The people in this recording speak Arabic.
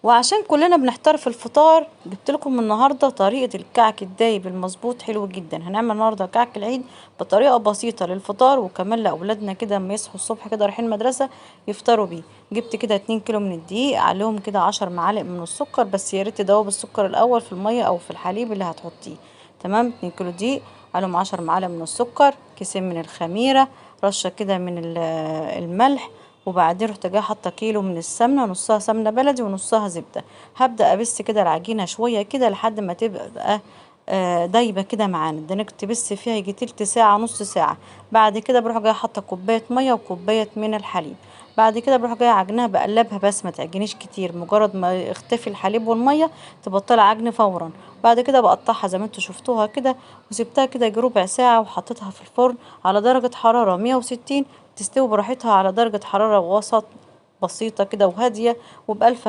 وعشان كلنا بنحتار في الفطار جبت لكم النهارده طريقة الكعك الدايب المظبوط حلو جدا. هنعمل النهارده كعك العيد بطريقة بسيطة للفطار وكمان لأولادنا كده لما يصحوا الصبح كده رايحين المدرسة يفطروا بيه. جبت كده 2 كيلو من الدقيق، عليهم كده 10 معالق من السكر، بس يا ريت تدوب السكر الأول في المية أو في الحليب اللي هتحطيه. تمام، 2 كيلو دقيق عليهم 10 معالق من السكر، كيسين من الخميرة، رشة كده من الملح، وبعدين رحت جايه حاطه كيلو من السمنه، نصها سمنه بلدي ونصها زبده. هبدا ابس كده العجينه شويه كده لحد ما تبقى دايبه كده معانا. ده تبس فيها يجي تلت ساعه نص ساعه. بعد كده بروح جايه حاطه كوبايه ميه وكوبايه من الحليب. بعد كده بروح جايه عجنها بقلبها بس ما تعجنيش كتير، مجرد ما يختفي الحليب والميه تبطل عجن فورا. بعد كده بقطعها زي ما انتوا شفتوها كده، وسبتها كده يجي ربع ساعه وحطيتها في الفرن على درجه حراره 160 تستوي براحتها على درجة حرارة وسط بسيطة كده وهادية وبألف